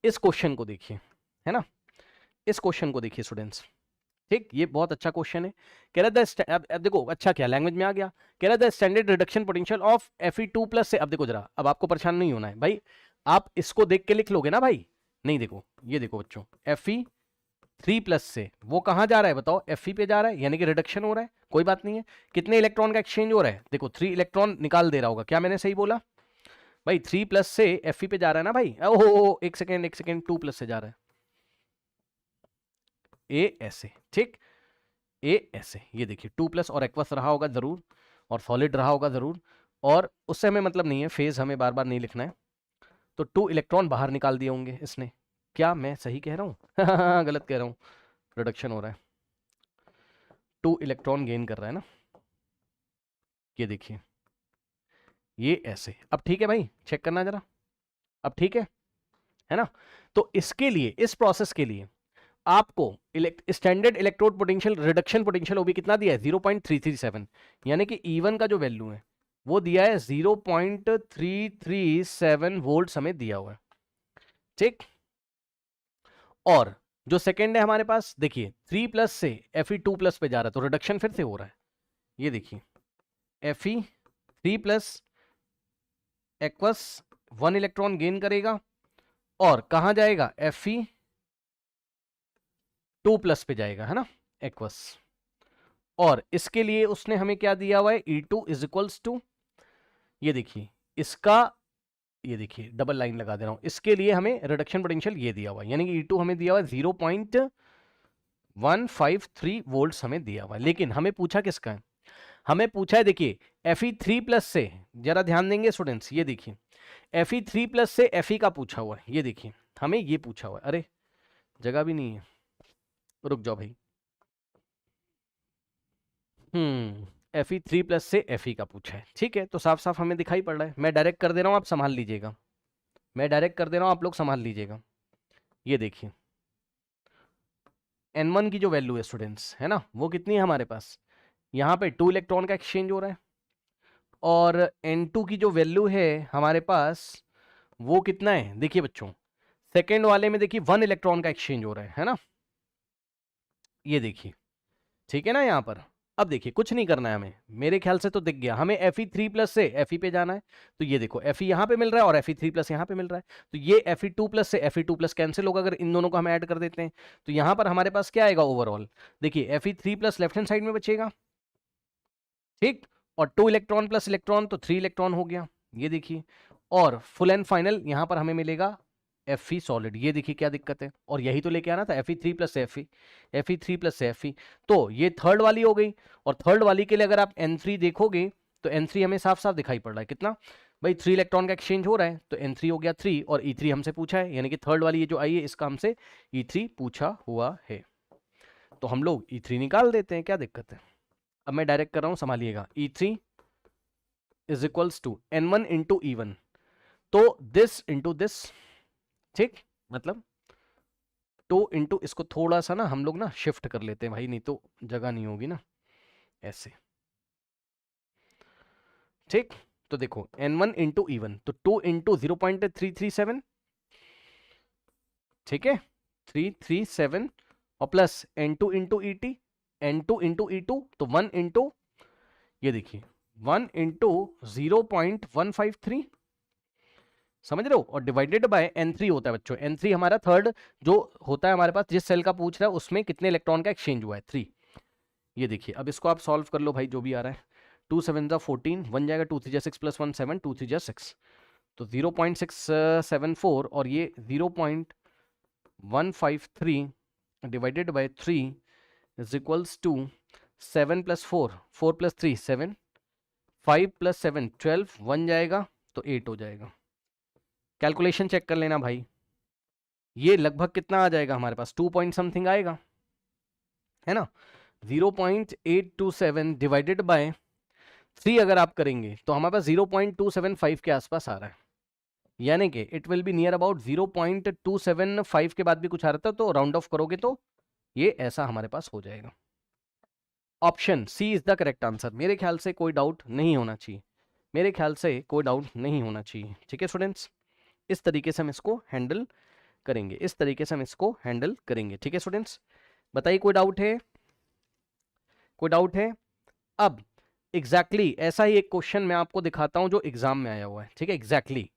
इस क्वेश्चन को देखिए, है ना, इस क्वेश्चन को देखिए स्टूडेंट्स, ठीक, ये बहुत अच्छा क्वेश्चन है। कह रहा था अब देखो अच्छा क्या लैंग्वेज में आ गया, कह रहा था standard reduction potential of Fe2+ से। अब देखो जरा, अब आपको परेशान नहीं होना है भाई, आप इसको देख के लिख लोगे ना भाई, नहीं देखो ये देखो बच्चों, Fe3+ से वो कहां जा रहा है बताओ, Fe पे जा रहा है, यानी कि रिडक्शन हो रहा है, कोई बात नहीं है। कितने इलेक्ट्रॉन का एक्सचेंज हो रहा है, देखो 3 इलेक्ट्रॉन निकाल दे रहा होगा, क्या मैंने सही बोला भाई, 3+ से Fe पे जा रहा है ना भाई, ओहो एक सेकेंड 2+ से जा रहा है, ए ऐसे, ठीक, ए ऐसे, ये देखिए 2+ और एक्वस रहा होगा जरूर, और सॉलिड रहा होगा जरूर, और उससे हमें मतलब नहीं है, फेज हमें बार बार नहीं लिखना है। तो 2 इलेक्ट्रॉन बाहर निकाल दिए होंगे इसने, क्या मैं सही कह रहा हूँ गलत कह रहा हूँ, रिडक्शन हो रहा है, 2 इलेक्ट्रॉन गेन कर रहा है ना, ये देखिए ये ऐसे। अब ठीक है भाई, चेक करना जरा, अब ठीक है ना। तो इसके लिए, इस प्रोसेस के लिए आपको standard electrode potential reduction potential वो भी कितना दिया है, 0.337, यानी कि E1 का जो वैल्यू है वो दिया है 0.337 वोल्ट हमें दिया हुआ है, ठीक। और जो सेकेंड है हमारे पास, देखिए 3+ से Fe2+ पे जा रहा है, तो रिडक्शन फिर से हो रहा है, ये देखिए Fe3+ एक्वस 1 इलेक्ट्रॉन गेन करेगा, और कहां जाएगा, Fe2+ पे जाएगा, है ना, एक्वस। और इसके लिए उसने हमें क्या दिया हुआ है, E2 इज इक्वल्स टू, ये देखिए इसका, ये देखिए डबल लाइन लगा दे रहा हूं, इसके लिए हमें रिडक्शन पोटेंशियल ये दिया हुआ है, यानी कि E2 हमें दिया हुआ है 0.153 वोल्ट हमें दिया हुआ है। लेकिन हमें पूछा किसका है, हमें पूछा है, देखिए Fe3+ से, जरा ध्यान देंगे स्टूडेंट्स, ये देखिए Fe3+ से Fe का पूछा हुआ है, ये देखिए हमें ये पूछा हुआ है, अरे जगह भी नहीं है, रुक जाओ भाई, Fe3+ से Fe का पूछा है, ठीक है, तो साफ साफ हमें दिखाई पड़ रहा है, मैं डायरेक्ट कर दे रहा हूं, आप संभाल लीजिएगा, मैं डायरेक्ट कर दे रहा हूं, आप लोग संभाल लीजिएगा। ये देखिए N1 की जो वैल्यू है स्टूडेंट्स, है ना, वो कितनी है हमारे पास, यहाँ पे 2 इलेक्ट्रॉन का एक्सचेंज हो रहा है, और N2 की जो वैल्यू है हमारे पास वो कितना है, देखिए बच्चों सेकेंड वाले में देखिए 1 इलेक्ट्रॉन का एक्सचेंज हो रहा है ना, ये देखिए, ठीक है ना यहाँ पर। अब देखिए कुछ नहीं करना है हमें, मेरे ख्याल से तो दिख गया, हमें Fe3+ से Fe पे जाना है, तो ये देखो Fe यहाँ पे मिल रहा है और Fe3+ यहाँ पे मिल रहा है, तो ये Fe2+ से Fe2+ कैंसिल होगा अगर इन दोनों को हम ऐड कर देते हैं, तो यहाँ पर हमारे पास क्या आएगा ओवरऑल, देखिए Fe3+ लेफ्ट हैंड साइड में बचेगा, ठीक, और 2 इलेक्ट्रॉन प्लस इलेक्ट्रॉन तो 3 इलेक्ट्रॉन हो गया, ये देखिए, और फुल एंड फाइनल यहाँ पर हमें मिलेगा Fe सॉलिड, ये देखिए क्या दिक्कत है, और यही तो लेके आना था Fe3+ से Fe3+ से Fe, तो ये थर्ड वाली हो गई। और थर्ड वाली के लिए अगर आप N3 देखोगे तो N3 हमें साफ साफ दिखाई पड़ रहा है कितना भाई, 3 इलेक्ट्रॉन का एक्सचेंज हो रहा है, तो N3 हो गया 3, और E3 हमसे पूछा है, यानी कि थर्ड वाली ये जो आई है इसका हमसे E3 पूछा हुआ है, तो हम लोग E3 निकाल देते हैं, क्या दिक्कत है। अब मैं डायरेक्ट कर रहा हूं, संभालिएगा, E3 is equals to N1 into E1, तो दिस इंटू दिस, ठीक, मतलब 2 इंटू, इसको थोड़ा सा ना हम लोग ना शिफ्ट कर लेते हैं भाई, नहीं तो जगह नहीं होगी ना, ऐसे, ठीक। तो देखो N1 इंटू E1, तो 2 इंटू 0.337, ठीक है, 337, और plus N2 into E2, N2 into E2, तो 1 इंटू, ये देखिए 1 इंटू 0.153, समझ रहे हो, और डिवाइडेड बाय N3 होता है बच्चों, N3 हमारा थर्ड जो होता है हमारे पास, जिस सेल का पूछ रहा है उसमें कितने इलेक्ट्रॉन का एक्सचेंज हुआ है, 3। ये देखिए अब इसको आप सॉल्व कर लो भाई, जो भी आ रहा है, 2 7 14, 1 जाएगा, 2 3 6 प्लस 1 7, 2 3 6, तो 0.674, और ये 0.153 divided by 3 is equals to 7 plus 4, 4 plus 3 7, 5 plus 7 12, 1 जाएगा तो 8 हो जाएगा। कैलकुलेशन चेक कर लेना भाई, ये लगभग कितना आ जाएगा हमारे पास, 2 पॉइंट समथिंग आएगा, है ना, 0.827 डिवाइडेड बाय 3 अगर आप करेंगे तो हमारे पास 0.275 के आसपास आ रहा है, यानी कि it will be near about 0.275 के बाद भी कुछ आ रहा था, तो राउंड ऑफ करोगे तो ये ऐसा हमारे पास हो जाएगा। Option C is the correct answer, मेरे ख्याल से कोई डाउट नहीं होना चाहिए, मेरे ख्याल से कोई डाउट नहीं होना चाहिए, ठीक है स्टूडेंट्स, इस तरीके से हम इसको हैंडल करेंगे। इस तरीके से हम इसको हैंडल करेंगे। ठीक है स्टूडेंट्स, बताइए कोई डाउट है? कोई डाउट है? अब एग्जैक्टली ऐसा ही एक क्वेश्चन मैं आपको दिखाता हूं जो एग्जाम में आया हुआ है। ठीक है, एग्जैक्टली